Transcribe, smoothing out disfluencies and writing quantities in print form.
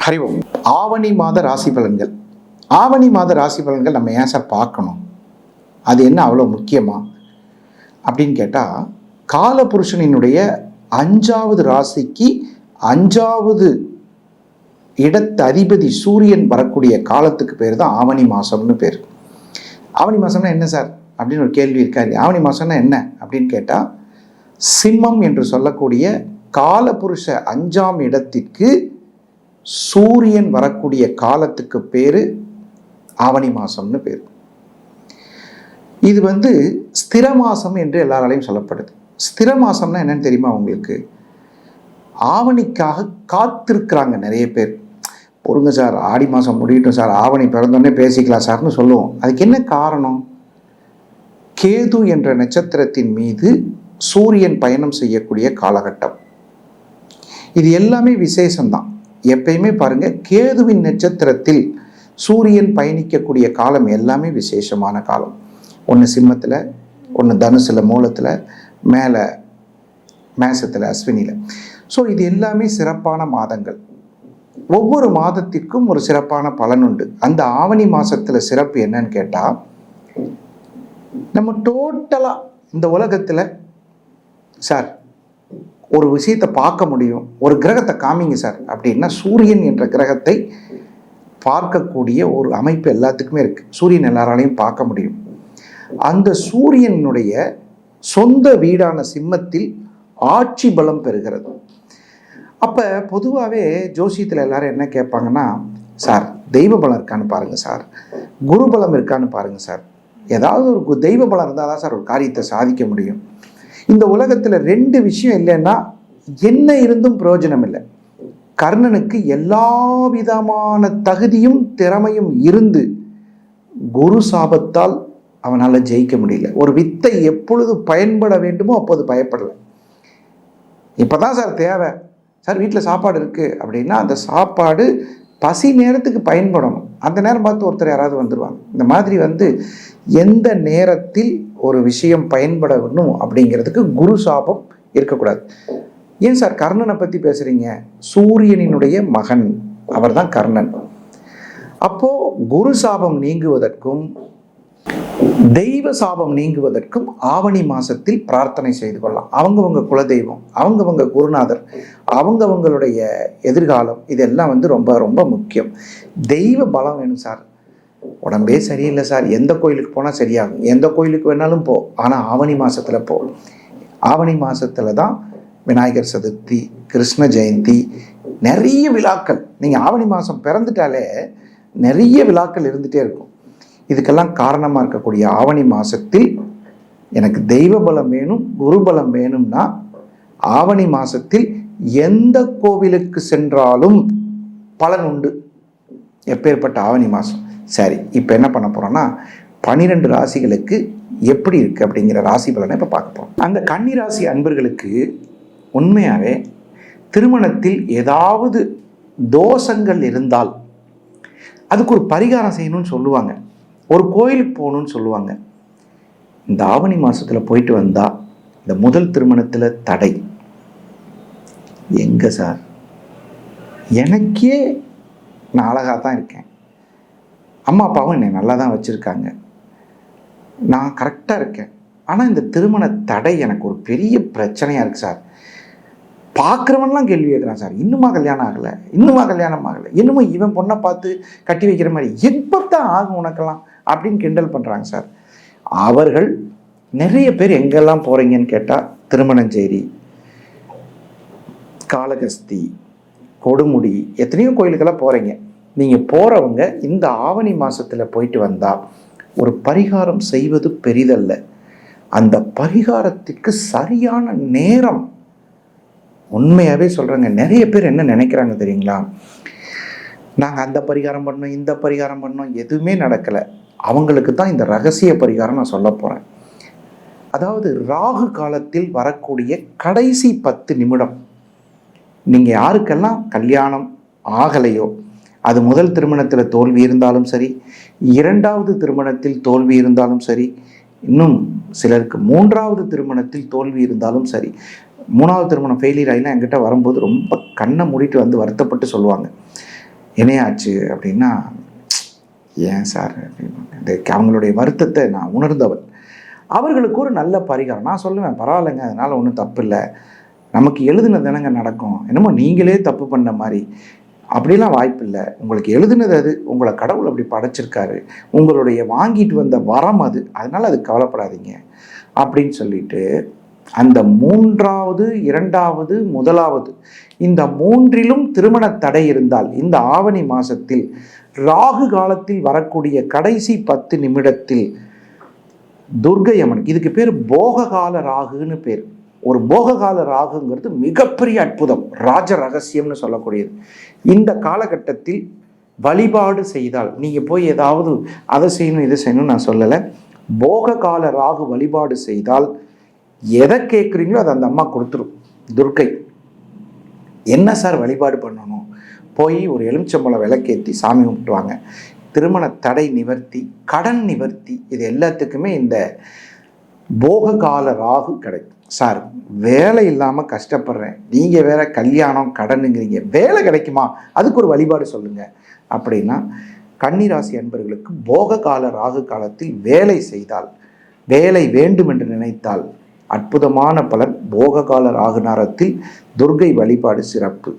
ஹரி ஓம். ஆவணி மாத ராசி பலன்கள். ஆவணி மாத ராசி பலன்கள் நம்ம ஏன் சார் பார்க்கணும்? அது என்ன அவ்வளோ முக்கியமா அப்படின்னு கேட்டால், காலபுருஷனினுடைய 5வது ராசிக்கு 5வது இடத்து அதிபதி சூரியன் வரக்கூடிய காலத்துக்கு பேர் தான் ஆவணி மாதம்னு பேர். ஆவணி மாதம்னா என்ன சார் அப்படின்னு ஒரு கேள்வி இருக்காரு. ஆவணி மாதம்னா என்ன அப்படின்னு கேட்டால், சிம்மம் என்று சொல்லக்கூடிய காலபுருஷ 5ஆம் இடத்திற்கு சூரியன் வரக்கூடிய காலத்துக்கு பேர் ஆவணி மாதம்னு பேர். இது ஸ்திர மாதம் என்று எல்லாராலையும் சொல்லப்படுது. ஸ்திர மாதம்னா என்னன்னு தெரியுமா உங்களுக்கு? ஆவணிக்காக காத்திருக்கிறாங்க நிறைய பேர். பொறுங்க சார், ஆடி மாதம் முடியட்டும் சார், ஆவணி பிறந்தோடனே பேசிக்கலாம் சார்னு சொல்லுவோம். அதுக்கு என்ன காரணம்? கேது என்ற நட்சத்திரத்தின் மீது சூரியன் பயணம் செய்யக்கூடிய காலகட்டம். இது எல்லாமே விசேஷம்தான். எப்பயுமே பாருங்க, கேதுவின் நட்சத்திரத்தில் சூரியன் பயணிக்கக்கூடிய காலம் எல்லாமே விசேஷமான காலம். ஒன்று சிம்மத்தில், ஒன்று தனுசில் மூலத்தில், மேலே மேசத்தில் அஸ்வினியில். ஸோ இது எல்லாமே சிறப்பான மாதங்கள். ஒவ்வொரு மாதத்திற்கும் ஒரு சிறப்பான பலன் உண்டு. அந்த ஆவணி மாதத்தில் சிறப்பு என்னன்னு கேட்டால், நம்ம டோட்டலாக இந்த உலகத்தில் சார் ஒரு விஷயத்தை பார்க்க முடியும், ஒரு கிரகத்தை காமிங்க சார் அப்படின்னா சூரியன் என்ற கிரகத்தை பார்க்கக்கூடிய ஒரு அமைப்பு எல்லாத்துக்குமே இருக்குது. சூரியன் எல்லாராலையும் பார்க்க முடியும். அந்த சூரியனுடைய சொந்த வீடான சிம்மத்தில் ஆட்சி பலம் பெறுகிறது. அப்போ பொதுவாகவே ஜோசியத்தில் எல்லாரும் என்ன கேட்பாங்கன்னா, சார் தெய்வ பலம் இருக்கான்னு பாருங்கள் சார், குரு பலம் இருக்கான்னு பாருங்கள் சார், ஏதாவது ஒரு தெய்வ பலம் இருந்தால் தான் சார் ஒரு காரியத்தை சாதிக்க முடியும். இந்த உலகத்தில் 2 விஷயம் இல்லைன்னா என்ன இருந்தும் பிரயோஜனம் இல்லை. கர்ணனுக்கு எல்லா விதமான தகுதியும் திறமையும் இருந்து குரு சாபத்தால் அவனால் ஜெயிக்க முடியல. ஒரு வித்தை எப்பொழுது பயன்பட வேண்டுமோ அப்போது பயப்படலை. இப்போதான் சார் தேவை சார், வீட்டில் சாப்பாடு இருக்குது அப்படின்னா அந்த சாப்பாடு பசி நேரத்துக்கு பயன்படணும். அந்த நேரம் பார்த்து ஒருத்தர் யாராவது வந்துடுவாங்க. இந்த மாதிரி எந்த நேரத்தில் ஒரு விஷயம் பயன்படணும் அப்படிங்கிறதுக்கு குரு சாபம் இருக்கக்கூடாது. ஏன் சார் கர்ணனை பற்றி பேசுகிறீங்க? சூரியனினுடைய மகன் அவர் தான் கர்ணன். அப்போது குரு சாபம் நீங்குவதற்கும் தெய்வ சாபம் நீங்குவதற்கும் ஆவணி மாதத்தில் பிரார்த்தனை செய்து கொள்ளலாம். அவங்கவங்க குலதெய்வம், அவங்கவங்க குருநாதர், அவங்கவங்களுடைய எதிர்காலம், இதெல்லாம் ரொம்ப ரொம்ப முக்கியம். தெய்வ பலம் வேணும் சார். உடம்பே சரியில்லை சார், எந்த கோயிலுக்கு போனால் சரியாகும், எந்த கோயிலுக்கு வேணாலும் போ, ஆனால் ஆவணி மாதத்தில் போ. ஆவணி மாதத்தில் தான் விநாயகர் சதுர்த்தி, கிருஷ்ண ஜெயந்தி, நிறைய விழாக்கள். நீங்கள் ஆவணி மாதம் பிறந்துட்டாலே நிறைய விழாக்கள் இருந்துகிட்டே இருக்கும். இதுக்கெல்லாம் காரணமாக இருக்கக்கூடிய ஆவணி மாதத்தில் எனக்கு தெய்வ பலம் வேணும், குரு பலம் வேணும்னா ஆவணி மாதத்தில் எந்த கோவிலுக்கு சென்றாலும் பலன் உண்டு. எப்பேற்பட்ட ஆவணி மாதம். சரி, இப்போ என்ன பண்ண போகிறோன்னா 12 ராசிகளுக்கு எப்படி இருக்குது அப்படிங்கிற ராசி பலனை இப்போ பார்க்க போகிறோம். அந்த கன்னி ராசி அன்பர்களுக்கு உண்மையாகவே திருமணத்தில் ஏதாவது தோஷங்கள் இருந்தால் அதுக்கு ஒரு பரிகாரம் செய்யணும்னு சொல்லுவாங்க, ஒரு கோயிலுக்கு போகணும்னு சொல்லுவாங்க. இந்த ஆவணி மாதத்தில் போயிட்டு வந்தால் இந்த முதல் திருமணத்தில் தடை எங்கே சார்? எனக்கே நான் அழகாக தான் இருக்கேன், அம்மா அப்பாவும் என்னை நல்லா தான் வச்சுருக்காங்க, நான் கரெக்டாக இருக்கேன், ஆனால் இந்த திருமண தடை எனக்கு ஒரு பெரிய பிரச்சனையாக இருக்குது சார். பார்க்குறவன்லாம் கேள்வி கேட்குறான், சார் இன்னுமா கல்யாணம் ஆகலை, இன்னுமா கல்யாணம் ஆகலை, இன்னமும் இவன் பொண்ணை பார்த்து கட்டி வைக்கிற மாதிரி எப்போ தான் ஆகும் உனக்கெல்லாம் அப்படின்னு கிண்டல் பண்ணுறாங்க சார். அவர்கள் நிறைய பேர் எங்கெல்லாம் போகிறீங்கன்னு கேட்டால் திருமணஞ்சேரி, காளகஸ்தி, கொடுமுடி, எத்தனையோ கோயிலுக்கெல்லாம் போகிறீங்க. நீங்கள் போகிறவங்க இந்த ஆவணி மாதத்தில் போயிட்டு வந்தால் ஒரு பரிகாரம் செய்வது பெரிதல்ல. அந்த பரிகாரத்துக்கு சரியான நேரம், உண்மையாகவே சொல்கிறேங்க, நிறைய பேர் என்ன நினைக்கிறாங்க தெரியுங்களா? நாங்கள் அந்த பரிகாரம் பண்ணோம், இந்த பரிகாரம் பண்ணோம், எதுவுமே நடக்கலை. அவங்களுக்கு தான் இந்த ரகசிய பரிகாரம் நான் சொல்ல போகிறேன். அதாவது ராகு காலத்தில் வரக்கூடிய கடைசி 10 நிமிடம் நீங்கள் யாருக்கெல்லாம் கல்யாணம் ஆகலையோ, அது முதல் திருமணத்தில் தோல்வி இருந்தாலும் சரி, 2வது திருமணத்தில் தோல்வி இருந்தாலும் சரி, இன்னும் சிலருக்கு 3வது திருமணத்தில் தோல்வி இருந்தாலும் சரி, 3வது திருமணம் ஃபெயிலியர் ஆகினா என்கிட்ட வரும்போது ரொம்ப கண்ணை மூடிட்டு வருத்தப்பட்டு சொல்லுவாங்க, என்னையாச்சு அப்படின்னா, ஏன் சார் அப்படின்னு அவங்களுடைய வருத்தத்தை நான் உணர்ந்தவன். அவர்களுக்கு ஒரு நல்ல பரிகாரம் நான் சொல்லுவேன், பரவாயில்லைங்க, அதனால் ஒன்றும் தப்பு இல்லை, நமக்கு எழுதுனது தானங்க நடக்கும், என்னமோ நீங்களே தப்பு பண்ண மாதிரி, அப்படிலாம் வாய்ப்பு இல்லை, உங்களுக்கு எழுதுனது அது, உங்களை கடவுள் அப்படி படைச்சிருக்காரு, உங்களுடைய வாங்கிட்டு வந்த வரம் அது, அதனால் அது கவலைப்படாதீங்க அப்படின்னு சொல்லிட்டு, அந்த 3வது 2வது 1வது இந்த 3லும் திருமண தடை இருந்தால் இந்த ஆவணி மாசத்தில் ராகு காலத்தில் வரக்கூடிய கடைசி 10 நிமிடத்தில் துர்க்கை அம்மன், இதுக்கு பேர் போககால ராகுன்னு பேர். ஒரு போககால ராகுங்கிறது மிகப்பெரிய அற்புதம், ராஜ ரகசியம்னு சொல்லக்கூடியது. இந்த காலகட்டத்தில் வழிபாடு செய்தால், நீங்க போய் ஏதாவது அதை செய்யணும் இதை செய்யணும்னு நான் சொல்லலை, போககால ராகு வழிபாடு செய்தால் எதை கேட்குறீங்களோ அதை அந்த அம்மா கொடுத்துரும். துர்க்கை என்ன சார் வழிபாடு பண்ணணும், போய் ஒரு எலுமிச்சம்பழம் விளக்கேற்றி சாமி கும்பிட்டுவாங்க. திருமண தடை நிவர்த்தி, கடன் நிவர்த்தி, இது எல்லாத்துக்குமே இந்த போககால ராகு கிடைக்கும். சார் வேலை இல்லாமல் கஷ்டப்படுறேன், நீங்கள் வேற கல்யாணம் கடனுங்கிறீங்க, வேலை கிடைக்குமா, அதுக்கு ஒரு வழிபாடு சொல்லுங்கள் அப்படின்னா, கன்னிராசி அன்பர்களுக்கு போககால ராகு காலத்தில் வேலை செய்தால், வேலை வேண்டும் என்று நினைத்தால் அற்புதமான பலன். போககால ராகு நேரத்தில் துர்க்கை வழிபாடு சிறப்பு.